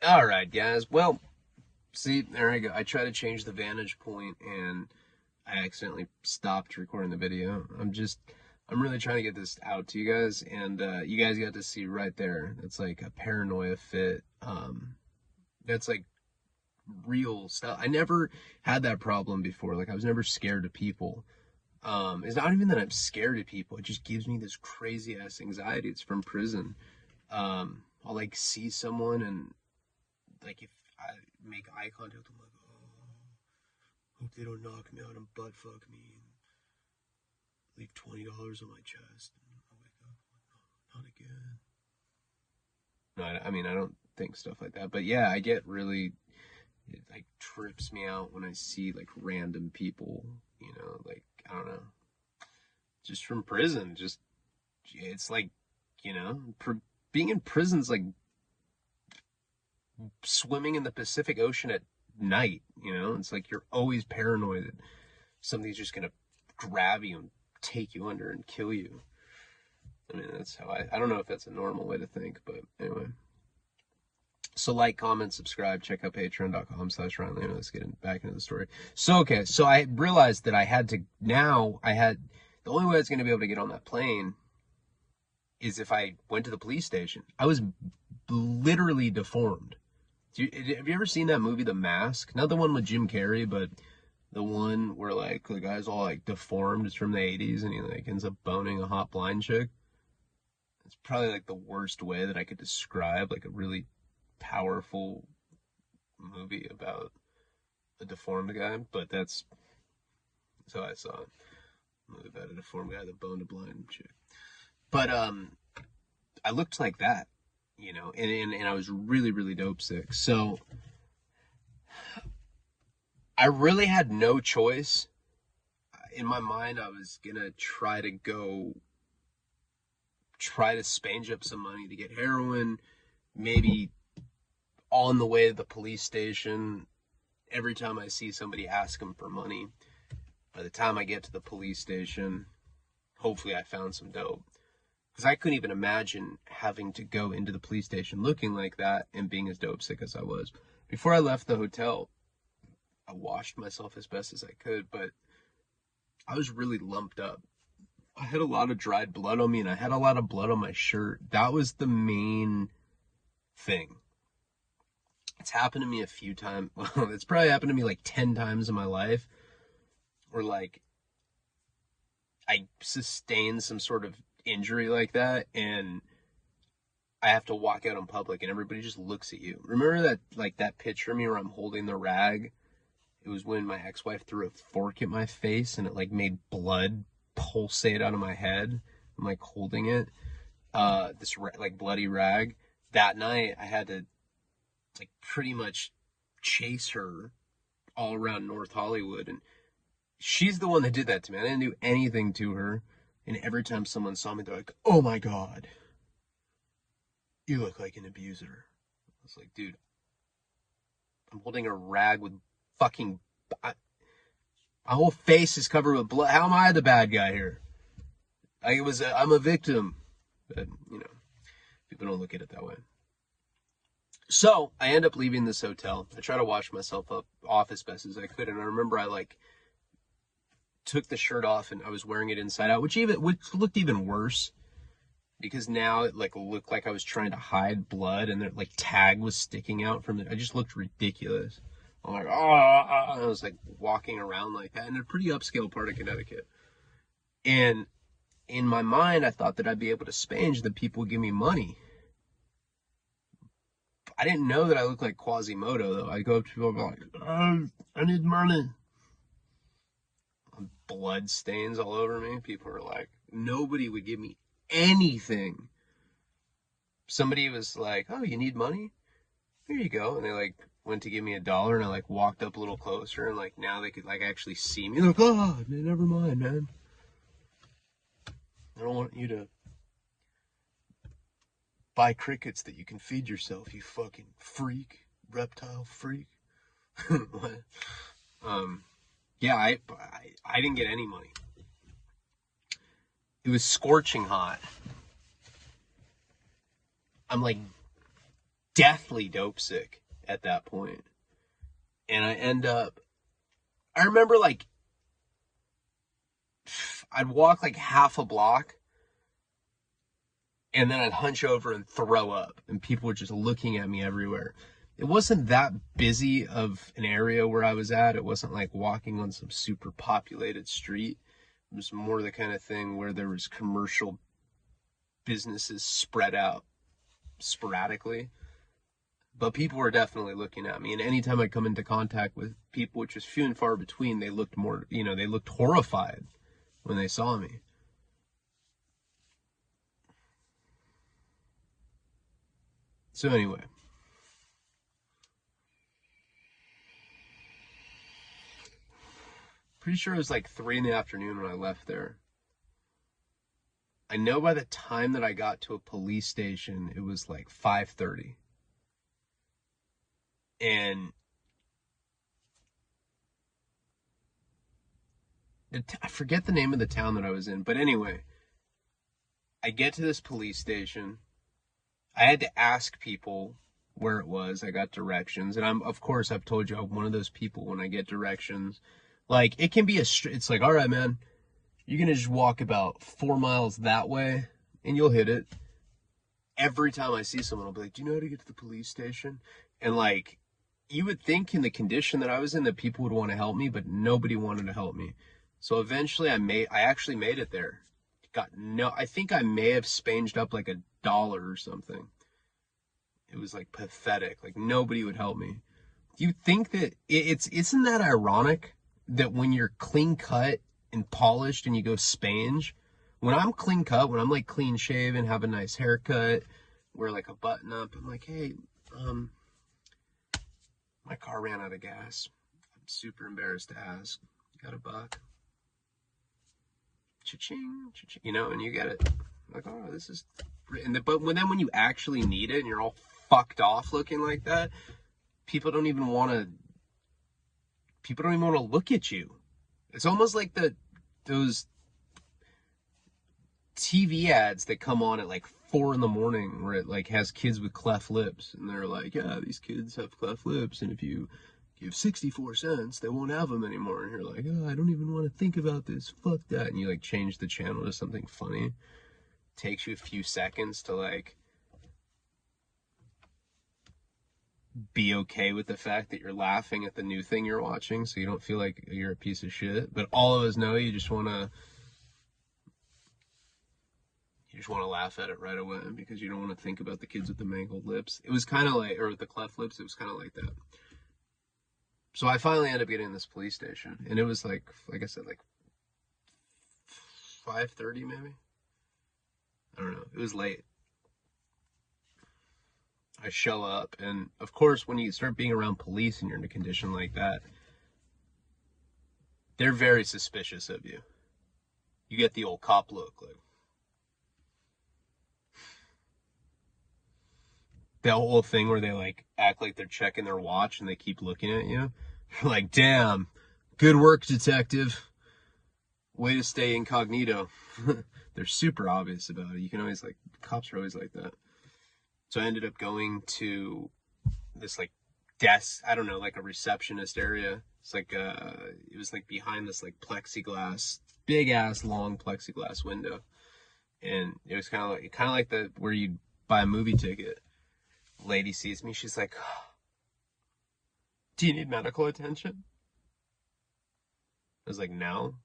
All right, guys. Well, see, there I go. I tried to change the vantage point and I accidentally stopped recording the video. I'm really trying to get this out to you guys, and you guys got to see right there. That's like a paranoia fit. That's like real stuff. I never had that problem before. Like I was never scared of people. It's not even that I'm scared of people. It just gives me this crazy ass anxiety. It's from prison. I'll like see someone and like if I make eye contact, I'm like, oh, hope they don't knock me out and butt fuck me and leave $20 on my chest. And I wake up, I'm like, no, not again. No, I mean, I don't think stuff like that. But yeah, I get really, it like trips me out when I see like random people, like, I don't know, just from prison. Just, it's like, being in prison's like swimming in the Pacific Ocean at night, It's like you're always paranoid that something's just gonna grab you and take you under and kill you. I mean, that's how I don't know if that's a normal way to think, but anyway. So like, comment, subscribe, check out patreon.com/Ryan Leno. Let's get back into the story. So I realized that the only way I was going to be able to get on that plane is if I went to the police station. I was literally deformed. Have you ever seen that movie, The Mask? Not the one with Jim Carrey, but the one where like the guy's all like deformed. It's from the 80s and he like ends up boning a hot blind chick. It's probably like the worst way that I could describe like a really powerful movie about a deformed guy, but that's how I saw it. A movie about a deformed guy that boned a blind chick. But I looked like that, and I was really, really dope sick. So I really had no choice. In my mind, I was gonna try to spange up some money to get heroin, maybe on the way to the police station. Every time I see somebody ask them for money, by the time I get to the police station, hopefully I found some dope. Because I couldn't even imagine having to go into the police station looking like that and being as dope sick as I was. Before I left the hotel, I washed myself as best as I could, but I was really lumped up. I had a lot of dried blood on me, and I had a lot of blood on my shirt. That was the main thing. It's happened to me a few times. Well, it's probably happened to me like 10 times in my life, where like I sustain some sort of injury like that and I have to walk out in public and everybody just looks at you. Remember that picture of me where I'm holding the rag? It was when my ex-wife threw a fork at my face and it like made blood pulsate out of my head. I'm like holding it, this like bloody rag. That night I had to like pretty much chase her all around North Hollywood, and she's the one that did that to me. I didn't do anything to her. And every time someone saw me, they're like, oh my God, you look like an abuser. I was like, dude, I'm holding a rag with fucking, my whole face is covered with blood. How am I the bad guy here? I'm a victim. But, people don't look at it that way. So I end up leaving this hotel. I try to wash myself off as best as I could. And I remember I like took the shirt off and I was wearing it inside out, which looked even worse because now it like looked like I was trying to hide blood and the like tag was sticking out from it. I just looked ridiculous. I'm like, I was like walking around like that in a pretty upscale part of Connecticut. And in my mind, I thought that I'd be able to spange that people would give me money. I didn't know that I looked like Quasimodo though. I go up to people and be like, I need money. Blood stains all over me. People were like, nobody would give me anything. Somebody was like, oh, you need money? Here you go. And they like went to give me $1 and I like walked up a little closer and like now they could like actually see me. They're like, oh, man, never mind, man. I don't want you to buy crickets that you can feed yourself, you fucking freak, reptile freak. Yeah, I didn't get any money. It was scorching hot. I'm like deathly dope sick at that point. And I remember like, I'd walk like half a block and then I'd hunch over and throw up, and people were just looking at me everywhere. It wasn't that busy of an area where I was at. It wasn't like walking on some super populated street. It was more the kind of thing where there was commercial businesses spread out sporadically. But people were definitely looking at me. And anytime I come into contact with people, which was few and far between, they looked more, they looked horrified when they saw me. So anyway. Pretty sure it was like 3 in the afternoon when I left there. I know by the time that I got to a police station, it was like 5:30. And I forget the name of the town that I was in. But anyway, I get to this police station. I had to ask people where it was. I got directions. And I've told you, I'm one of those people when I get directions. Like, it can be it's like, all right, man, you're going to just walk about 4 miles that way and you'll hit it. Every time I see someone, I'll be like, do you know how to get to the police station? And like, you would think in the condition that I was in that people would want to help me, but nobody wanted to help me. So eventually I actually made it there. I think I may have spanged up like $1 or something. It was like pathetic. Like, nobody would help me. Do you think that isn't that ironic that when you're clean cut and polished and you go spange, when I'm clean cut, when I'm like clean shaven, have a nice haircut, wear like a button up, I'm like, hey, my car ran out of gas. I'm super embarrassed to ask. Got $1? Cha-ching, cha-ching, and you get it. Like, oh, this is, but when you actually need it and you're all fucked off looking like that, people don't even want to look at you. It's almost like those TV ads that come on at like 4 in the morning where it like has kids with cleft lips, and they're like, yeah, these kids have cleft lips, and if you give 64 cents, they won't have them anymore. And you're like, oh, I don't even want to think about this. Fuck that. And you like change the channel to something funny. It takes you a few seconds to like be okay with the fact that you're laughing at the new thing you're watching, so you don't feel like you're a piece of shit. But all of us know you just want to laugh at it right away because you don't want to think about the kids with the mangled lips. It was kind of like, or with the cleft lips, it was kind of like that. So I finally ended up getting in this police station, and it was like I said, like 5:30 maybe. I don't know. It was late. I show up, and of course, when you start being around police and you're in a condition like that, they're very suspicious of you. You get the old cop look, like the whole thing where they like act like they're checking their watch and they keep looking at you. You're like, damn, good work, detective. Way to stay incognito. They're super obvious about it. You can always cops are always like that. So I ended up going to this like desk, I don't know, like a receptionist area. It's like it was like behind this like plexiglass, big ass long plexiglass window. And it was kind of like the where you buy a movie ticket. Lady sees me, she's like, do you need medical attention? I was like, no.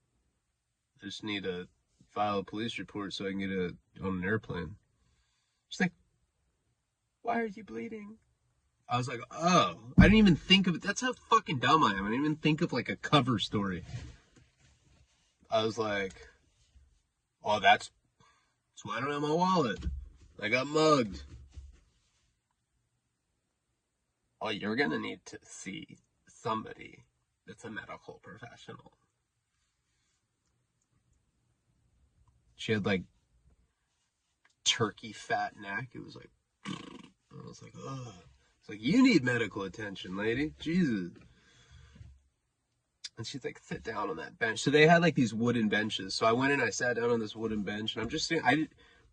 I just need to file a police report so I can get on an airplane. She's like, why are you bleeding? I was like, oh, I didn't even think of it. That's how fucking dumb I am. I didn't even think of like a cover story. I was like, oh, that's why I don't have my wallet. I got mugged. Oh, you're gonna need to see somebody that's a medical professional. She had like turkey fat neck. It was like, I was like, oh. It's like, you need medical attention, lady. Jesus. And she's like, sit down on that bench. So they had like these wooden benches. So I went in, I sat down on this wooden bench, and I'm just saying,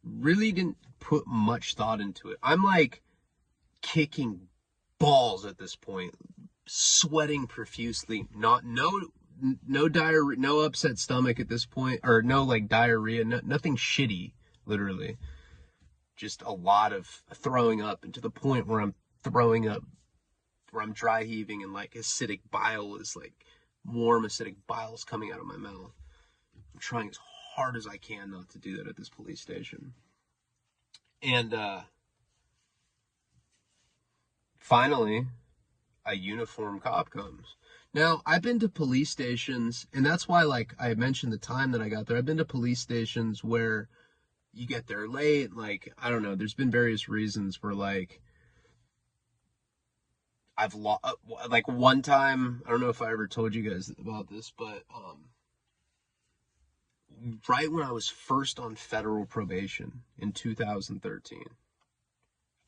really didn't put much thought into it. I'm like kicking balls at this point, sweating profusely, no diarrhea, no upset stomach at this point, or no like diarrhea, nothing shitty, literally. Just a lot of throwing up, and to the point where I'm throwing up, where I'm dry heaving, and like acidic bile is like warm acidic bile is coming out of my mouth. I'm trying as hard as I can not to do that at this police station. And finally, a uniformed cop comes. Now, I've been to police stations, and that's why, like, I mentioned the time that I got there. I've been to police stations where you get there late, like, I don't know, there's been various reasons where, like, I've lost, like, one time, I don't know if I ever told you guys about this, but, right when I was first on federal probation in 2013,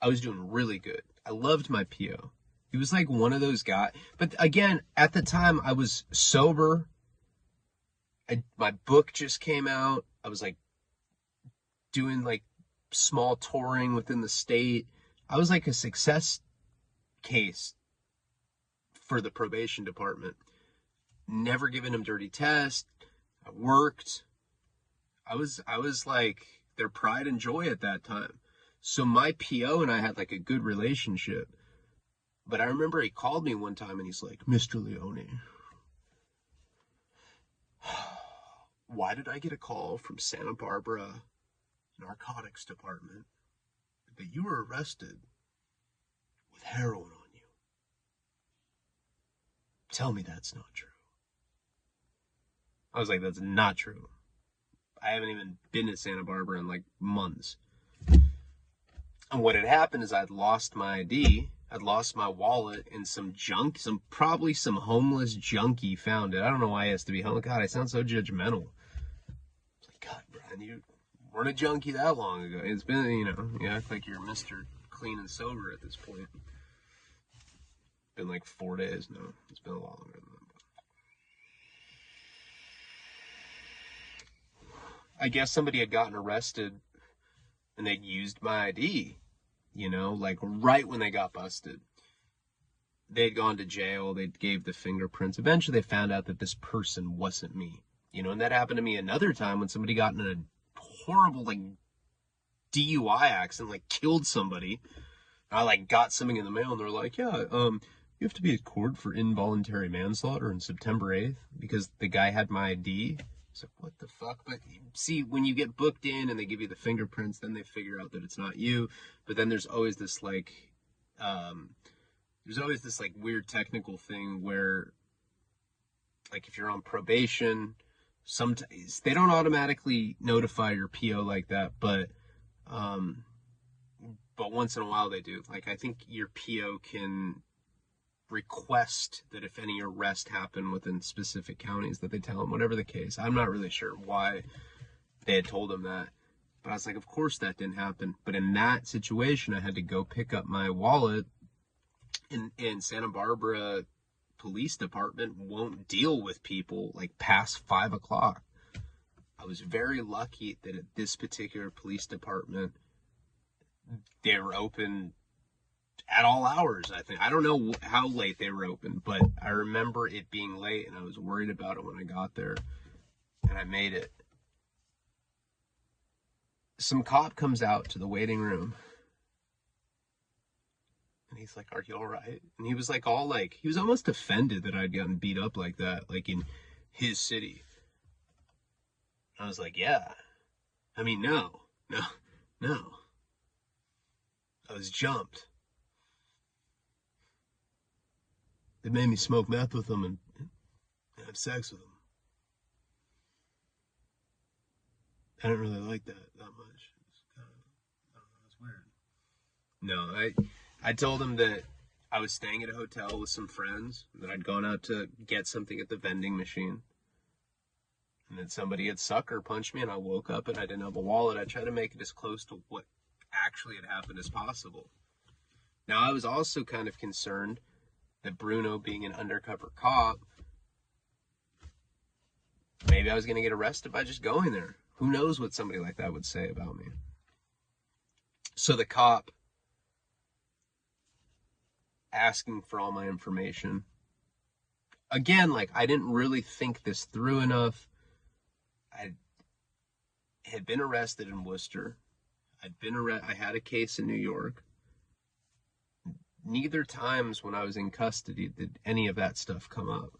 I was doing really good. I loved my PO. He was like one of those guys. But again, at the time, I was sober. My book just came out. I was like doing like small touring within the state. I was like a success case for the probation department. Never given him dirty tests. I worked. I was like their pride and joy at that time. So my PO and I had like a good relationship. But I remember he called me one time and he's like, Mr. Leone, why did I get a call from Santa Barbara narcotics department that you were arrested with heroin on you? Tell me that's not true. I was like, that's not true. I haven't even been to Santa Barbara in like months. And what had happened is I'd lost my ID. I'd lost my wallet, and probably some homeless junkie found it. I don't know why he has to be homeless. God, I sound so judgmental. It's like, God, Brian, you weren't a junkie that long ago. It's been, you act like you're Mr. Clean and Sober at this point. It's been like 4 days now. It's been a lot longer than that. I guess somebody had gotten arrested, and they'd used my ID. Like right when they got busted. They'd gone to jail, they gave the fingerprints. Eventually they found out that this person wasn't me. And that happened to me another time when somebody got in a horrible, like, DUI accident, like, killed somebody. I, like, got something in the mail, and they're like, yeah, you have to be at court for involuntary manslaughter on September 8th, because the guy had my ID. It's like, what the fuck? But see, when you get booked in and they give you the fingerprints, then they figure out that it's not you. But then there's always this weird technical thing where, like, if you're on probation, sometimes they don't automatically notify your PO like that, but once in a while they do. Like, I think your PO can request that if any arrest happen within specific counties that they tell them, whatever the case. I'm not really sure why they had told them that, but I was like, of course that didn't happen. But in that situation, I had to go pick up my wallet, and Santa Barbara Police Department won't deal with people like past 5 o'clock. I was very lucky that at this particular police department, they were open at all hours, I think. I don't know how late they were open, but I remember it being late, and I was worried about it when I got there, and I made it. Some cop comes out to the waiting room, and he's like, are you all right? And he was like, he was almost offended that I'd gotten beat up like that, like in his city. I was like, yeah. I mean, no. I was jumped. They made me smoke meth with them and have sex with them. I didn't really like that much. It's weird. No, I told them that I was staying at a hotel with some friends, that I'd gone out to get something at the vending machine, and then somebody had sucker punched me, and I woke up and I didn't have a wallet. I tried to make it as close to what actually had happened as possible. Now, I was also kind of concerned that Bruno, being an undercover cop, maybe I was going to get arrested by just going there. Who knows what somebody like that would say about me. So the cop asking for all my information. Again, like, I didn't really think this through enough. I had been arrested in Worcester. I had a case in New York. Neither times when I was in custody did any of that stuff come up.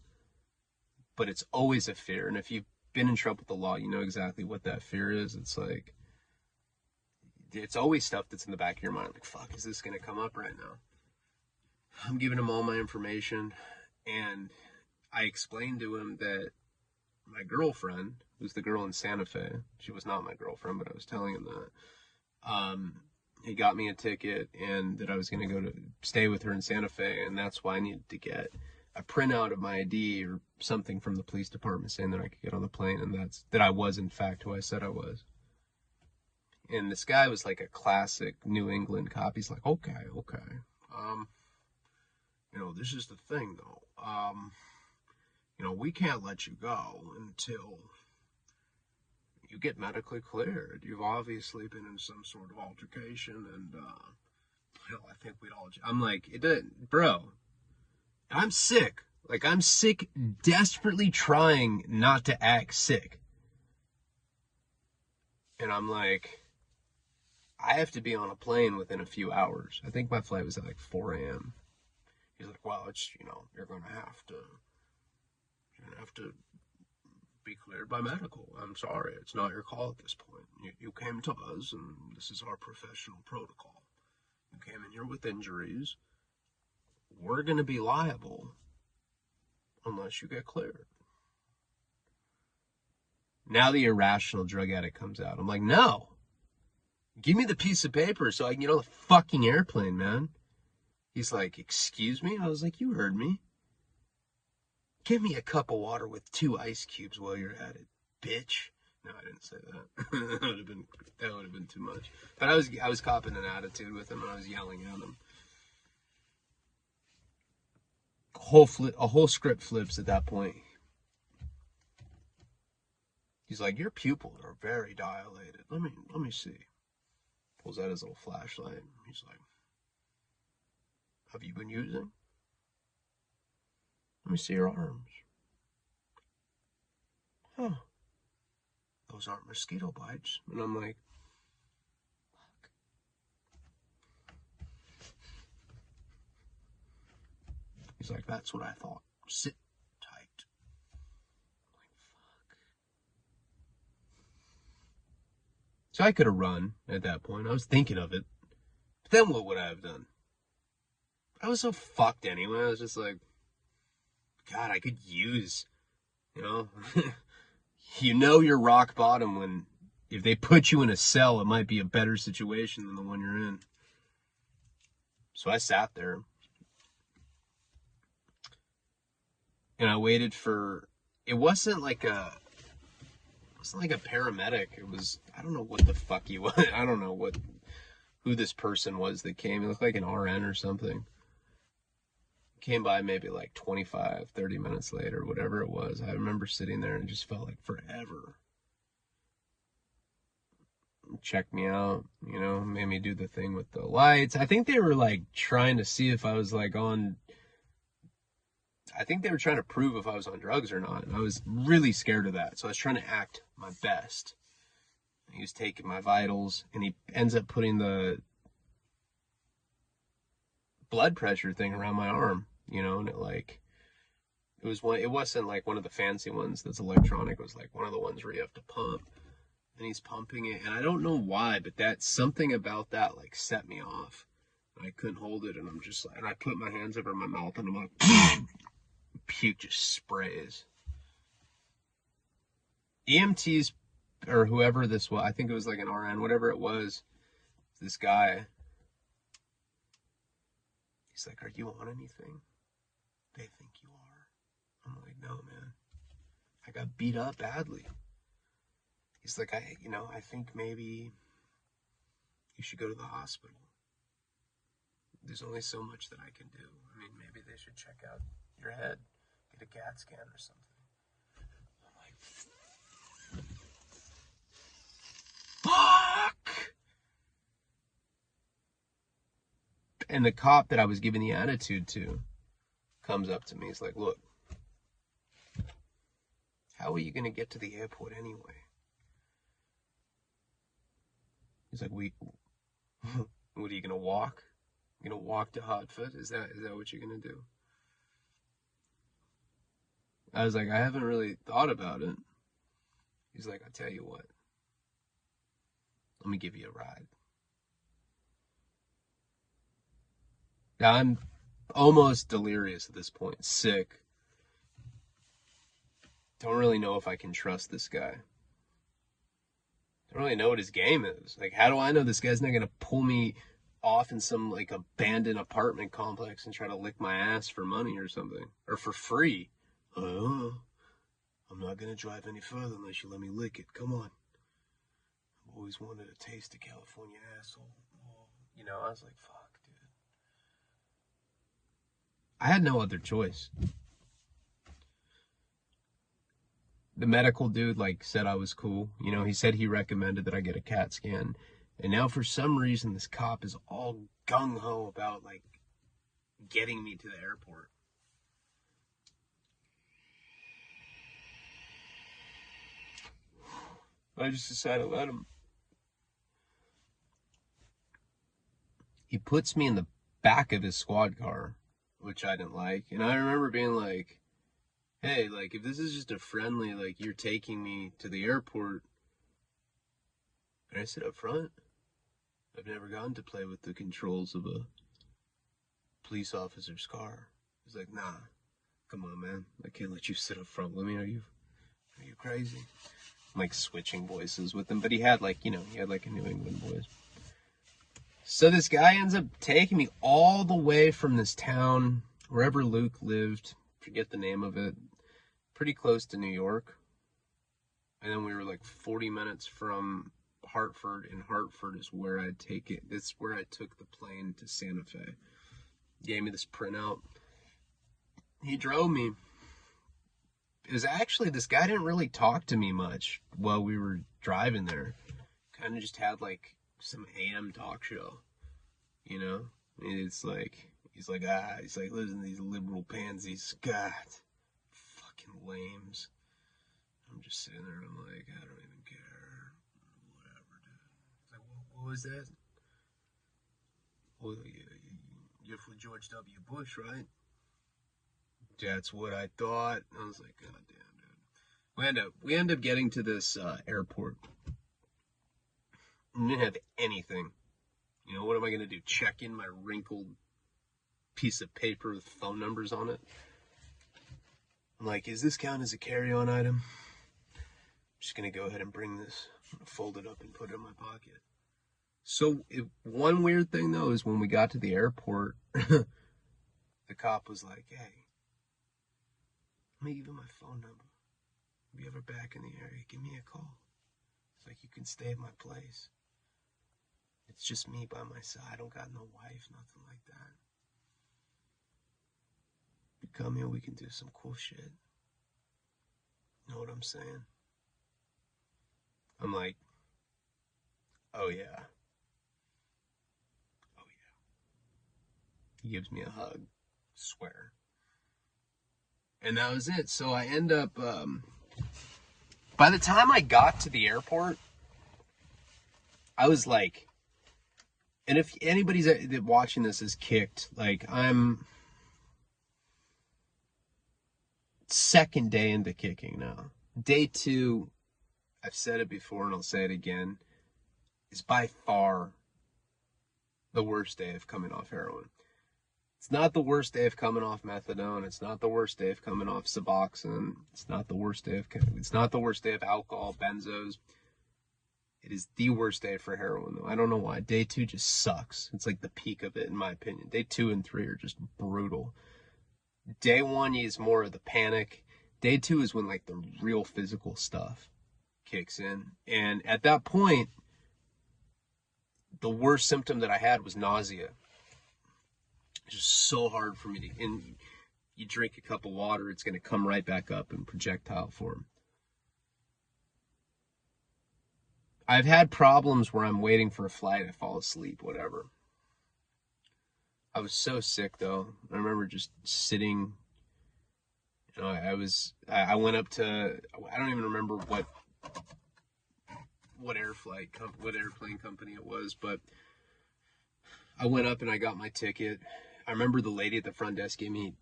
But it's always a fear. And if you've been in trouble with the law, you know exactly what that fear is. It's like, it's always stuff that's in the back of your mind. Like, fuck, is this going to come up right now? I'm giving him all my information. And I explained to him that my girlfriend, who's the girl in Santa Fe, she was not my girlfriend, but I was telling him that, he got me a ticket and that I was going to go to stay with her in Santa Fe, and that's why I needed to get a printout of my ID or something from the police department saying that I could get on the plane, and that I was in fact who I said I was. And this guy was like a classic New England cop. He's like, okay. This is the thing though. We can't let you go until you get medically cleared. You've obviously been in some sort of altercation, and I think we'd all. I'm like, bro. I'm sick. Like, I'm sick, desperately trying not to act sick. And I'm like, I have to be on a plane within a few hours. I think my flight was at like 4 a.m. He's like, well, it's, you're going to have to be cleared by medical. I'm sorry. It's not your call at this point. You came to us, and this is our professional protocol. You came in here with injuries. We're going to be liable unless you get cleared. Now the irrational drug addict comes out. I'm like, no. Give me the piece of paper so I can get on the fucking airplane, man. He's like, excuse me? I was like, you heard me. Give me a cup of water with 2 ice cubes while you're at it, bitch. No, I didn't say that. that would have been too much. But I was copping an attitude with him, and I was yelling at him. A whole script flips at that point. He's like, your pupils are very dilated. Let me see. Pulls out his little flashlight. He's like, have you been using? Let me see your arms. Huh. Those aren't mosquito bites. And I'm like, fuck. He's like, that's what I thought. Sit tight. I'm like, fuck. So I could have run at that point. I was thinking of it. But then what would I have done? I was so fucked anyway. I was just like, God, I could use, you're rock bottom when, if they put you in a cell, it might be a better situation than the one you're in. So I sat there. And I waited for, it wasn't like a paramedic. It was, I don't know what the fuck he was. I don't know who this person was that came. He looked like an RN or something. Came by maybe like 25, 30 minutes later, whatever it was. I remember sitting there and it just felt like forever. Checked me out, made me do the thing with the lights. I think they were like trying to see if I was like I think they were trying to prove if I was on drugs or not. And I was really scared of that. So I was trying to act my best. He was taking my vitals, and he ends up putting the blood pressure thing around my arm, and it wasn't like one of the fancy ones that's electronic. It was like one of the ones where you have to pump, and he's pumping it, and I don't know why, but that's something about that like set me off. I couldn't hold it, and I'm just like, and I put my hands over my mouth, and I'm like, puke just sprays. EMTs or whoever this was, I think it was like an RN, whatever it was, this guy. He's like, are you on anything? They think you are. I'm like, no, man. I got beat up badly. He's like, I think maybe you should go to the hospital. There's only so much that I can do. I mean, maybe they should check out your head, get a CAT scan or something. I'm like, fuck! And the cop that I was giving the attitude to comes up to me. He's like, look, how are you going to get to the airport anyway? He's like, what are you going to walk? You going to walk to Hartford? Is that what you're going to do? I was like, I haven't really thought about it. He's like, I'll tell you what. Let me give you a ride. Now, I'm almost delirious at this point, sick. Don't really know if I can trust this guy. Don't really know what his game is. Like, how do I know this guy's not going to pull me off in some, like, abandoned apartment complex and try to lick my ass for money or something? Or for free? I'm not going to drive any further unless you let me lick it. Come on. I've always wanted a taste of California asshole. You know, I was like, fuck, dude. I had no other choice. The medical dude, like, said I was cool. You know, he said he recommended that I get a CAT scan. And now for some reason, this cop is all gung-ho about, like, getting me to the airport. I just decided to let him. He puts me in the back of his squad car, which I didn't like. And I remember being like, hey, like, if this is just a friendly, like, you're taking me to the airport, can I sit up front? I've never gotten to play with the controls of a police officer's car. He's like, nah, come on, man. I can't let you sit up front with me. Are you crazy? I'm, like, switching voices with him. But he had, like, you know, a New England voice. So this guy ends up taking me all the way from this town, wherever Luke lived. Forget the name of it. Pretty close to New York. And then we were like 40 minutes from Hartford, and Hartford is where I'd take it. That's where I took the plane to Santa Fe. Gave me this printout. He drove me. It was actually, this guy didn't really talk to me much while we were driving there. Kind of just had like some AM talk show, you know? It's like, he's like, listen to these liberal pansies. God, fucking lames. I'm just sitting there and I'm like, I don't even care. Whatever, dude. It's like, what was that? Well, you're for George W. Bush, right? That's what I thought. I was like, God damn, dude. We end up getting to this airport. We didn't have anything. You know, what am I going to do? Check in my wrinkled piece of paper with phone numbers on it? I'm like, is this count as a carry-on item? I'm just going to go ahead and bring this, fold it up and put it in my pocket. So one weird thing, though, is when we got to the airport, the cop was like, hey, let me give you my phone number. If you're ever back in the area, give me a call. It's like, you can stay at my place. It's just me by my side. I don't got no wife, nothing like that. You come here, we can do some cool shit. Know what I'm saying? I'm like, oh yeah. Oh yeah. He gives me a hug. Swear. And that was it. So I end up, by the time I got to the airport, I was like, and if anybody's watching this is kicked, like, I'm second day into kicking now. Day 2, I've said it before and I'll say it again, is by far the worst day of coming off heroin. It's not the worst day of coming off methadone. It's not the worst day of coming off Suboxone. It's not the worst day of alcohol, benzos. It is the worst day for heroin, though. I don't know why. Day 2 just sucks. It's like the peak of it, in my opinion. Day 2 and 3 are just brutal. Day 1 is more of the panic. Day 2 is when, like, the real physical stuff kicks in. And at that point, the worst symptom that I had was nausea. It's just so hard for me to... And you drink a cup of water, it's going to come right back up in projectile form. I've had problems where I'm waiting for a flight, I fall asleep, whatever. I was so sick though. I remember just sitting. You know, I went up to, I don't even remember what airplane company it was, but I went up and I got my ticket. I remember the lady at the front desk gave me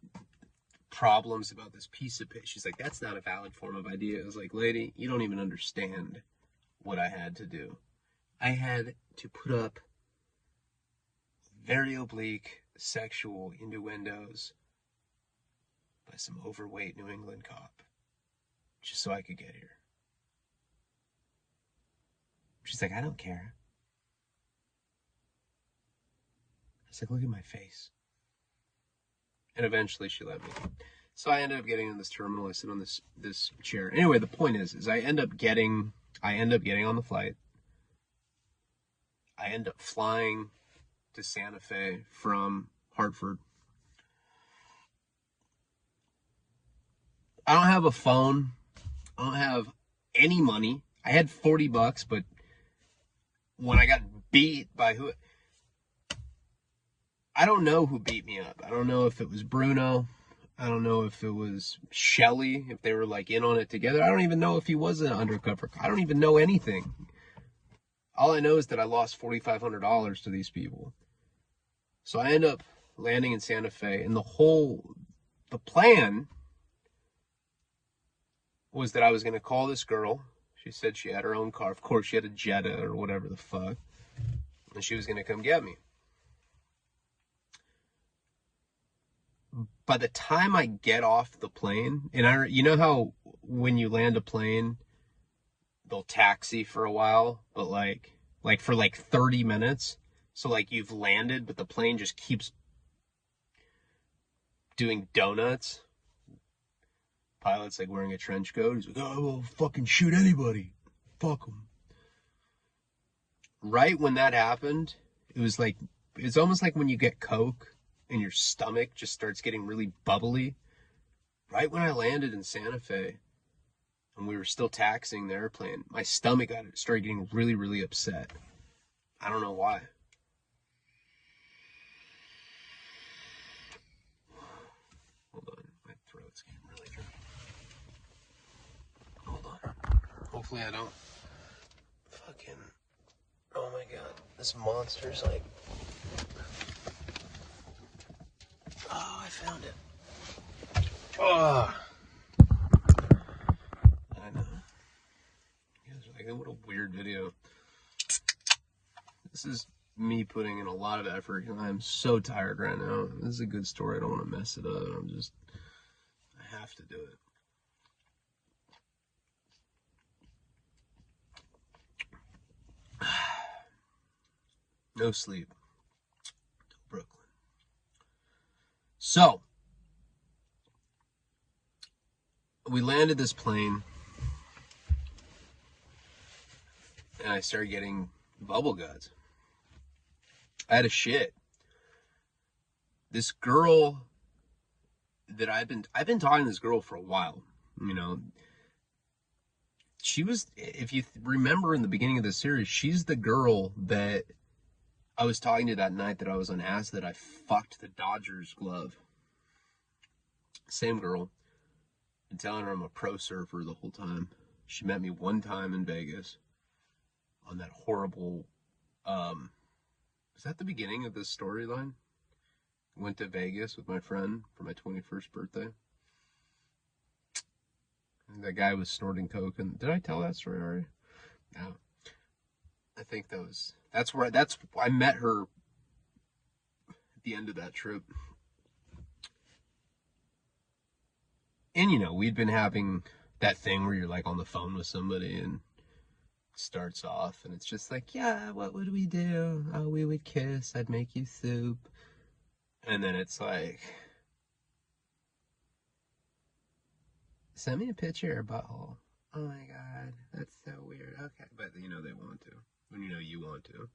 problems about this piece of paper. She's like, that's not a valid form of ID. I was like, lady, you don't even understand what I had to do. I had to put up very oblique sexual innuendos by some overweight New England cop just so I could get here. She's like, I don't care. I was like, look at my face. And eventually she let me. So I ended up getting in this terminal. I sit on this chair. Anyway, the point is I end up getting on the flight. I end up flying to Santa Fe from Hartford. I don't have a phone. I don't have any money. I had $40, but when I got beat by who, I don't know who beat me up. I don't know if it was Bruno. I don't know if it was Shelly, if they were like in on it together. I don't even know if he was an undercover. I don't even know anything. All I know is that I lost $4,500 to these people. So I end up landing in Santa Fe, and the plan was that I was going to call this girl. She said she had her own car. Of course, she had a Jetta or whatever the fuck. And she was going to come get me. By the time I get off the plane, and you know how when you land a plane, they'll taxi for a while, but like for 30 minutes. So like you've landed, but the plane just keeps doing donuts. Pilot's like wearing a trench coat. He's like, oh, we'll fucking shoot anybody. Fuck them. Right when that happened, it's almost like when you get Coke and your stomach just starts getting really bubbly. Right when I landed in Santa Fe and we were still taxiing the airplane, my stomach started getting really, really upset. I don't know why. Hold on, my throat's getting really dry. Hold on. Hopefully I don't fucking... Oh my god, this monster's like... Oh, I found it. Oh. I know. You guys are like, what a weird video. This is me putting in a lot of effort, and I'm so tired right now. This is a good story. I don't want to mess it up. I have to do it. No sleep. Brooklyn. So, we landed this plane, and I started getting bubble guts. I had a shit. This girl that I've been talking to this girl for a while, you know. She was, if you remember in the beginning of the series, she's the girl that I was talking to that night that I was on acid, that I fucked the Dodgers glove. Same girl. Been telling her I'm a pro surfer the whole time. She met me one time in Vegas on that horrible, is that the beginning of this storyline? Went to Vegas with my friend for my 21st birthday. And that guy was snorting coke. And did I tell that story already? No. I think I met her at the end of that trip. And you know, we'd been having that thing where you're like on the phone with somebody and starts off and it's just like, yeah, what would we do? Oh, we would kiss. I'd make you soup. And then it's like, send me a picture of your butthole. Oh my god, that's so weird. Okay, but you know they want to. When you know you want to.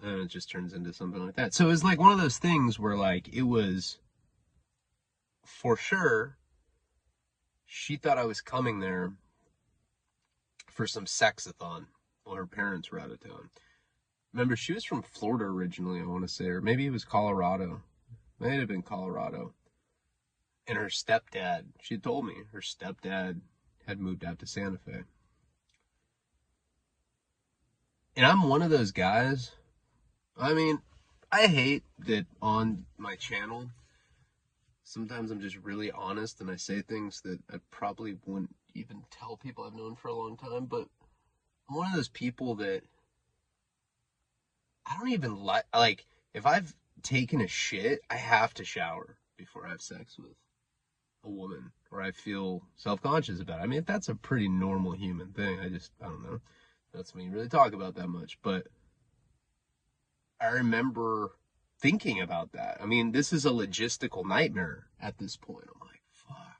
And it just turns into something like that. So it was like one of those things where like it was for sure she thought I was coming there for some sexathon while her parents were out of town. Remember, she was from Florida originally, I want to say, or maybe it was Colorado. Might have been Colorado. And her stepdad, she told me, her stepdad had moved out to Santa Fe. And I'm one of those guys. I mean, I hate that on my channel, sometimes I'm just really honest and I say things that I probably wouldn't even tell people I've known for a long time. But I'm one of those people that I don't even like, if I've taken a shit, I have to shower before I have sex with a woman, or I feel self-conscious about it. I mean, that's a pretty normal human thing. I don't know. That's something you really talk about that much. But I remember thinking about that. I mean, this is a logistical nightmare at this point. I'm like, fuck.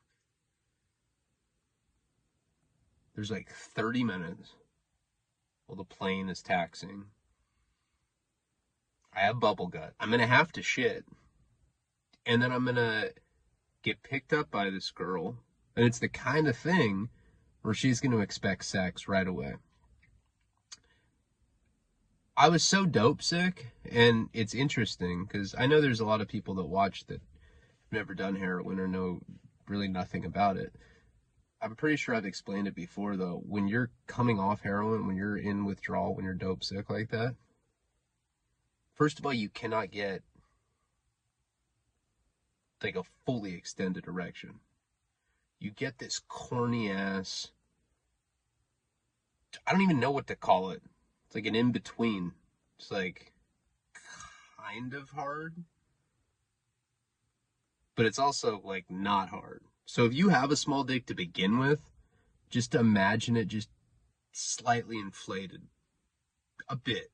There's like 30 minutes while the plane is taxiing. I have bubble gut. I'm going to have to shit. And then I'm going to get picked up by this girl. And it's the kind of thing where she's going to expect sex right away. I was so dope sick, and it's interesting because I know there's a lot of people that watch that have never done heroin or know really nothing about it. I'm pretty sure I've explained it before, though. When you're coming off heroin, when you're in withdrawal, when you're dope sick like that, first of all, you cannot get like a fully extended erection. You get this corny ass, I don't even know what to call it. It's like an in-between. It's like kind of hard, but it's also like not hard. So if you have a small dick to begin with, just imagine it just slightly inflated a bit.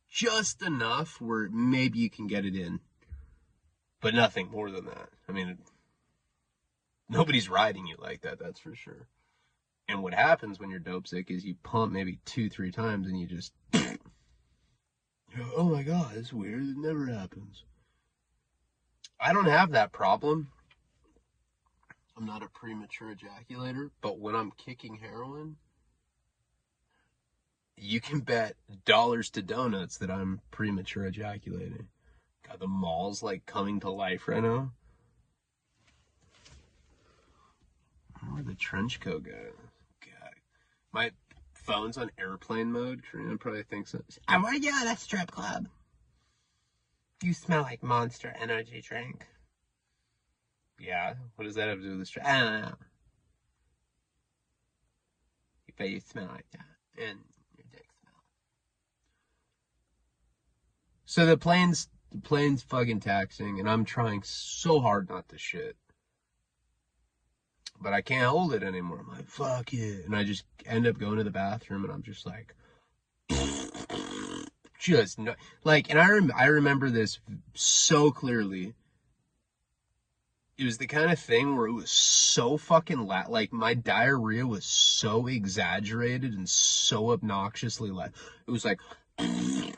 Just enough where maybe you can get it in, but nothing more than that. I mean, nobody's riding you like that, that's for sure. And what happens when you're dope sick is you pump maybe 2-3 times and you just, oh my God, it's weird. It never happens. I don't have that problem. I'm not a premature ejaculator, but when I'm kicking heroin, you can bet dollars to donuts that I'm premature ejaculating. God, the mall's like coming to life right now. Where the trench coat guy? God, my phone's on airplane mode. Karina probably thinks I want to get out of that strip club. You smell like Monster Energy drink. Yeah, what does that have to do with the strip? I don't know. But you smell like that, and your dick smells. So the plane's fucking taxing, and I'm trying so hard not to shit. But I can't hold it anymore. I'm like, fuck it. And I just end up going to the bathroom, and I'm just like, just no, like, and I remember this so clearly. It was the kind of thing where it was so fucking like my diarrhea was so exaggerated and so obnoxiously loud. It was like, it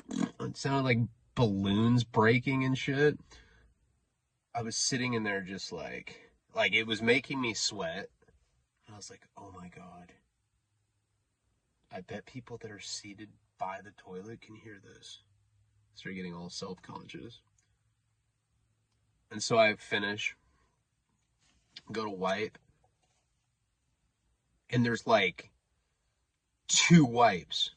sounded like balloons breaking and shit. I was sitting in there just like it was making me sweat. And I was like, oh my God. I bet people that are seated by the toilet can hear this. I started getting all self-conscious. And so I finish, go to wipe, and there's like 2 wipes.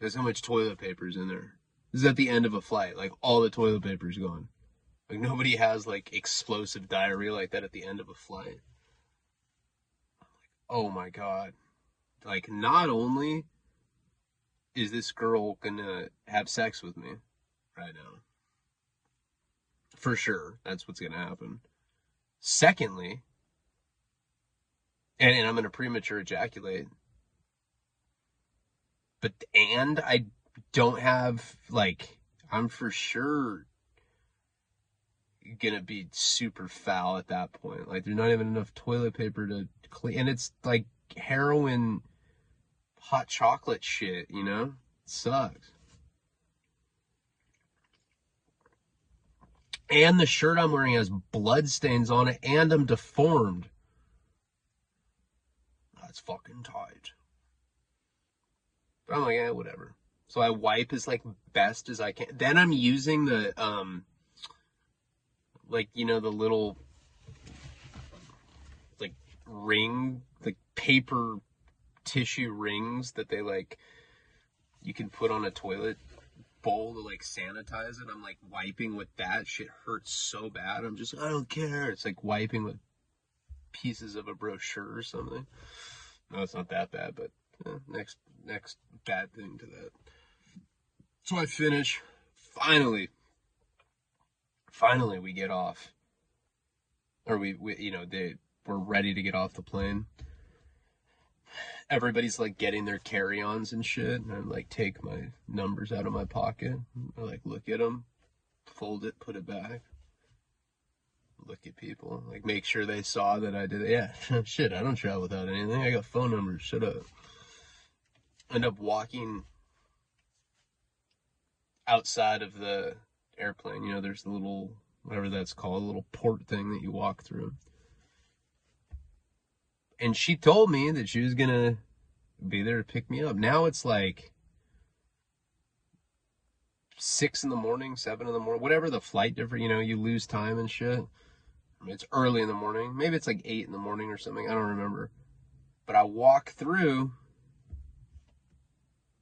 That's how much toilet paper is in there. This is at the end of a flight. Like, all the toilet paper is gone. Like, nobody has, like, explosive diarrhea like that at the end of a flight. I'm like, oh my God. Like, not only is this girl gonna have sex with me right now, for sure, that's what's gonna happen. Secondly, and I'm gonna premature ejaculate, and I don't have, like, I'm for sure gonna be super foul at that point. Like, there's not even enough toilet paper to clean, and it's like heroin, hot chocolate shit, you know? It sucks. And the shirt I'm wearing has blood stains on it, and I'm deformed. That's fucking tight. But I'm like, whatever. So I wipe as like best as I can. Then I'm using the like, you know, the little like ring, like paper tissue rings that they like you can put on a toilet bowl to like sanitize it. I'm like wiping with that. Shit hurts so bad. I'm just, I don't care. It's like wiping with pieces of a brochure or something. No, it's not that bad, but next bad thing to that. So I finish. Finally we get off, or we you know, we're ready to get off the plane. Everybody's like getting their carry-ons and shit, and I like take my numbers out of my pocket. I like look at them, fold it, put it back, look at people, like make sure they saw that I did it. Yeah, shit, I don't travel without anything. I got phone numbers. Shut up. End up walking outside of the airplane. You know, there's the little, whatever that's called, a little port thing that you walk through. And she told me that she was gonna be there to pick me up. Now it's like 6 in the morning, 7 in the morning, whatever the flight difference, you know, you lose time and shit. I mean, it's early in the morning. Maybe it's like 8 in the morning or something. I don't remember. But I walk through.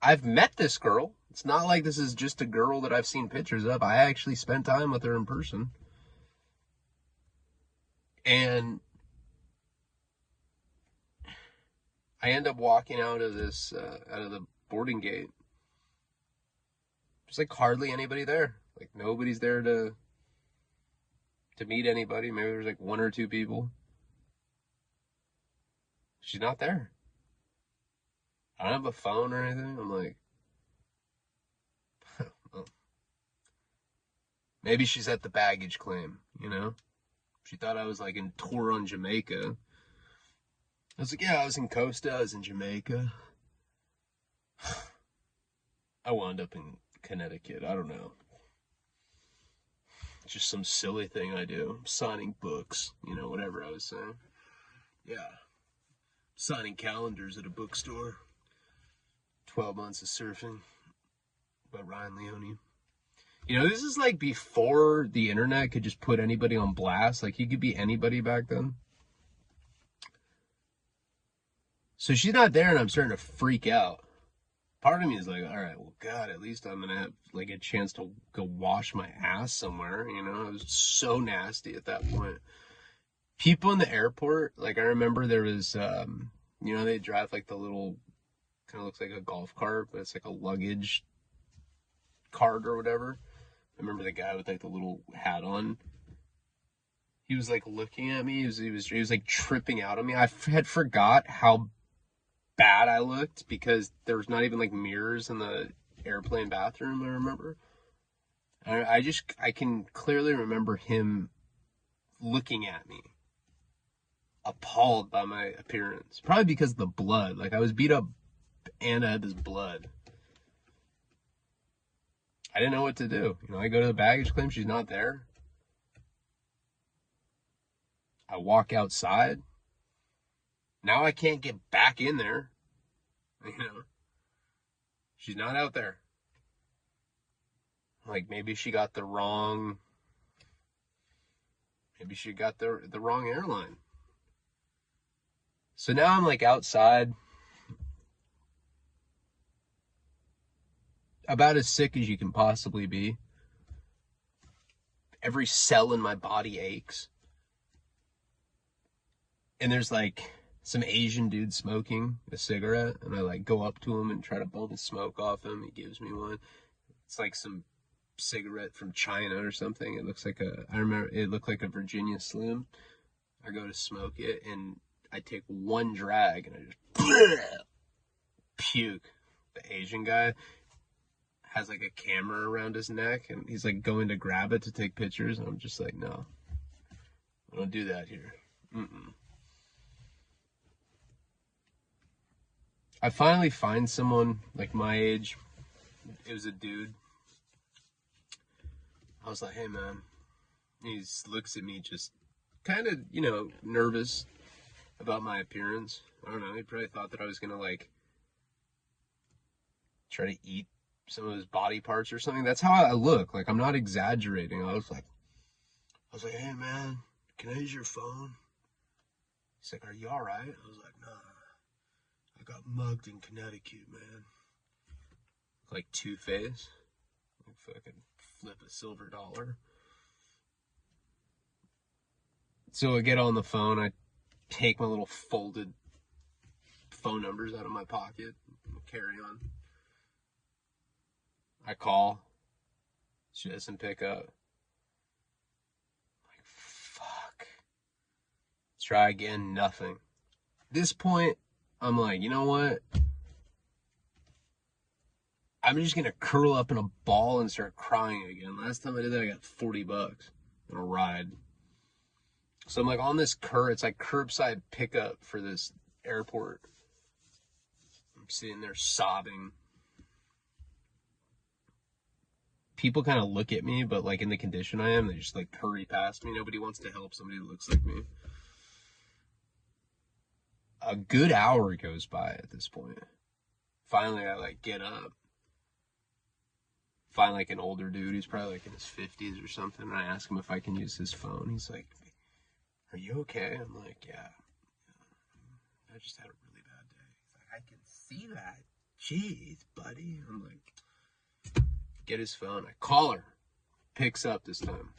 I've met this girl. It's not like this is just a girl that I've seen pictures of. I actually spent time with her in person. And I end up walking out of this, out of the boarding gate. There's like hardly anybody there. Like nobody's there to meet anybody. Maybe there's like 1 or 2 people. She's not there. I don't have a phone or anything. I'm like, well, maybe she's at the baggage claim, you know? She thought I was like in tour on Jamaica. I was like, yeah, I was in Costa, I was in Jamaica. I wound up in Connecticut. I don't know. It's just some silly thing I do. Signing books, you know, whatever I was saying. Yeah. Signing calendars at a bookstore. 12 Months of Surfing by Ryan Leone. You know, this is like before the internet could just put anybody on blast. Like, you could be anybody back then. So she's not there, and I'm starting to freak out. Part of me is like, all right, well, God, at least I'm going to have, like, a chance to go wash my ass somewhere, you know? It was so nasty at that point. People in the airport, like, I remember there was, you know, they drive, like, the little, kind of looks like a golf cart, but it's like a luggage cart or whatever. I remember the guy with, like, the little hat on. He was, like, looking at me. He was like, tripping out on me. I had forgot how bad I looked because there was not even like mirrors in the airplane bathroom. I remember. I can clearly remember him looking at me, appalled by my appearance. Probably because of the blood. Like I was beat up and I had this blood. I didn't know what to do. You know, I go to the baggage claim. She's not there. I walk outside. Now I can't get back in there. You know, she's not out there. Like maybe she got the wrong. Maybe she got the wrong airline. So now I'm like outside, about as sick as you can possibly be. Every cell in my body aches. And there's like some Asian dude smoking a cigarette, and I like go up to him and try to bum his smoke off him. He gives me one. It's like some cigarette from China or something. It looks like I remember it looked like a Virginia Slim. I go to smoke it, and I take one drag, and I just puke. The Asian guy has like a camera around his neck, and he's like going to grab it to take pictures, and I'm just like, no, I don't do that here. I finally find someone like my age. It was a dude. I was like, hey man. He looks at me just kind of, you know, nervous about my appearance. I don't know. He probably thought that I was going to like try to eat some of his body parts or something. That's how I look. Like, I'm not exaggerating. I was like, hey man, can I use your phone? He's like, are you all right? I was like, nah, I got mugged in Connecticut, man. Like Two-Face. Like fucking flip a silver dollar. So I get on the phone, I take my little folded phone numbers out of my pocket, and carry on. I call. She doesn't pick up. Like, fuck. Try again, nothing. At this point, I'm like, you know what? I'm just gonna curl up in a ball and start crying again. Last time I did that, I got $40 on a ride. So I'm like on this it's like curbside pickup for this airport. I'm sitting there sobbing. People kind of look at me, but like in the condition I am, they just like hurry past me. Nobody wants to help somebody who looks like me. A good hour goes by at this point. Finally, I like get up. Find like an older dude. He's probably like in his 50s or something. And I ask him if I can use his phone. He's like, are you okay? I'm like, yeah. I just had a really bad day. He's like, I can see that. Jeez, buddy. I'm like, get his phone. I call her. Picks up this time.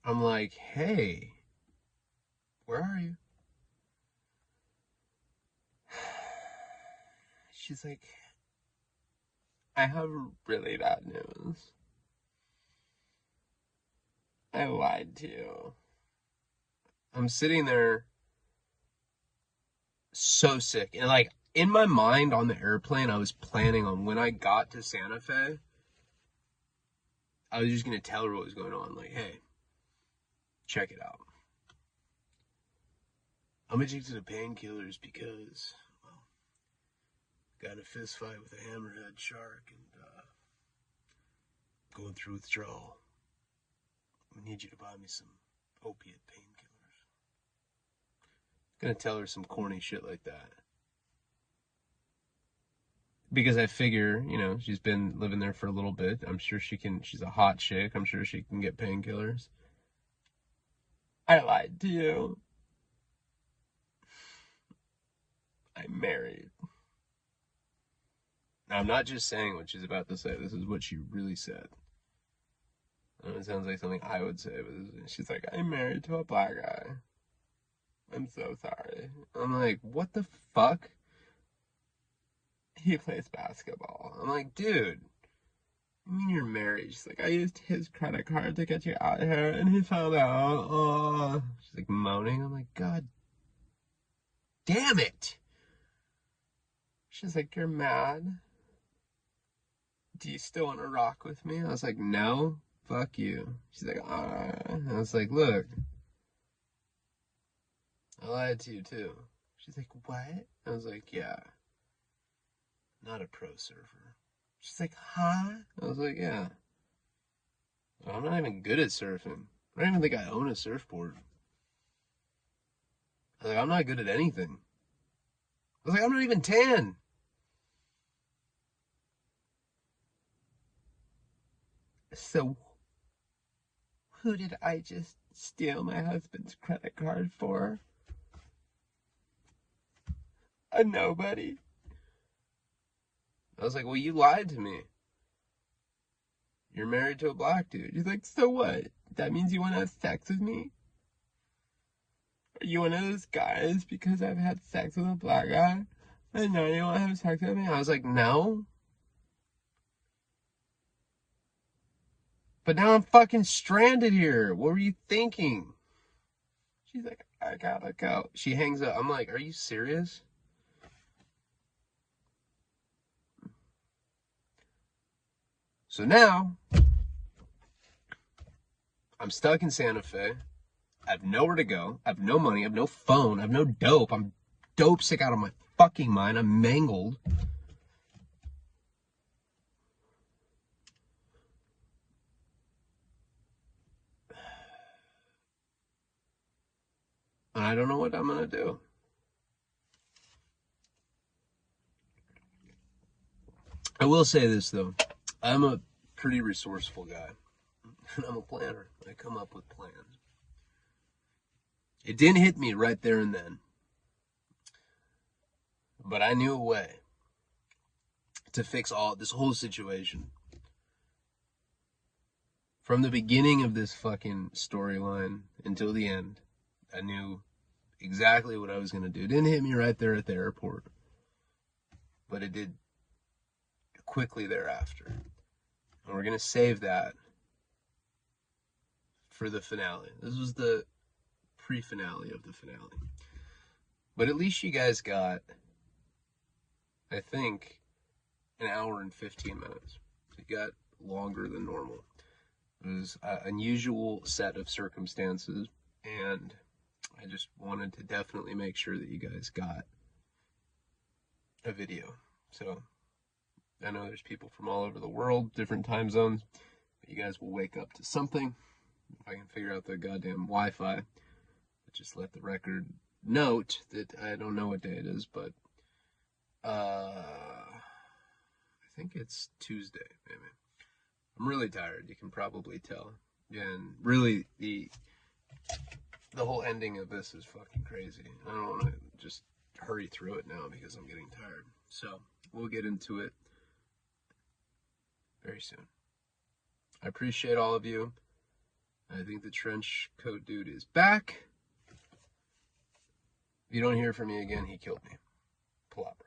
I'm like, hey, where are you? She's like, I have really bad news. I lied to you. I'm sitting there so sick. And like in my mind on the airplane, I was planning on when I got to Santa Fe, I was just going to tell her what was going on. Like, hey, check it out. I'm addicted to painkillers because, well, got in a fist fight with a hammerhead shark and going through withdrawal. I need you to buy me some opiate painkillers. Gonna tell her some corny shit like that. Because I figure, you know, she's been living there for a little bit. I'm sure she's a hot chick. I'm sure she can get painkillers. I lied to you. I'm married. Now, I'm not just saying what she's about to say. This is what she really said. I know it sounds like something I would say, but she's like, I'm married to a black guy. I'm so sorry. I'm like, what the fuck? He plays basketball. I'm like, dude, I mean you're married. She's like, I used his credit card to get you out here, and he found out. Oh. She's like moaning. I'm like, God damn it. She's like, you're mad? Do you still want to rock with me? I was like, no, fuck you. She's like, I was like, look, I lied to you too. She's like, what? I was like, yeah, not a pro surfer. She's like, huh? I was like, yeah. I'm not even good at surfing. I don't even think I own a surfboard. I was like, I'm not good at anything. I was like, I'm not even tan. So, who did I just steal my husband's credit card for? A nobody. I was like, well, you lied to me. You're married to a black dude. She's like, so what? That means you want to have sex with me? Are you one of those guys because I've had sex with a black guy? And now you want to have sex with me? I was like, no. But now I'm fucking stranded here. What were you thinking? She's like, I gotta go. She hangs up. I'm like, are you serious? So now, I'm stuck in Santa Fe. I have nowhere to go. I have no money. I have no phone. I have no dope. I'm dope sick out of my fucking mind. I'm mangled. And I don't know what I'm gonna do. I will say this, though. I'm a pretty resourceful guy. I'm a planner. I come up with plans. It didn't hit me right there and then, but I knew a way to fix all this whole situation. From the beginning of this fucking storyline until the end, I knew exactly what I was going to do. It didn't hit me right there at the airport, but it did quickly thereafter. And we're going to save that for the finale. This was the pre-finale of the finale. But at least you guys got, I think, an hour and 15 minutes. It got longer than normal. It was an unusual set of circumstances, and I just wanted to definitely make sure that you guys got a video. So I know there's people from all over the world, different time zones, but you guys will wake up to something. If I can figure out the goddamn Wi-Fi, just let the record note that I don't know what day it is, but I think it's Tuesday, maybe. I'm really tired, you can probably tell. And really, the whole ending of this is fucking crazy. I don't want to just hurry through it now because I'm getting tired. So, we'll get into it very soon. I appreciate all of you. I think the trench coat dude is back. If you don't hear from me again, he killed me. Plop.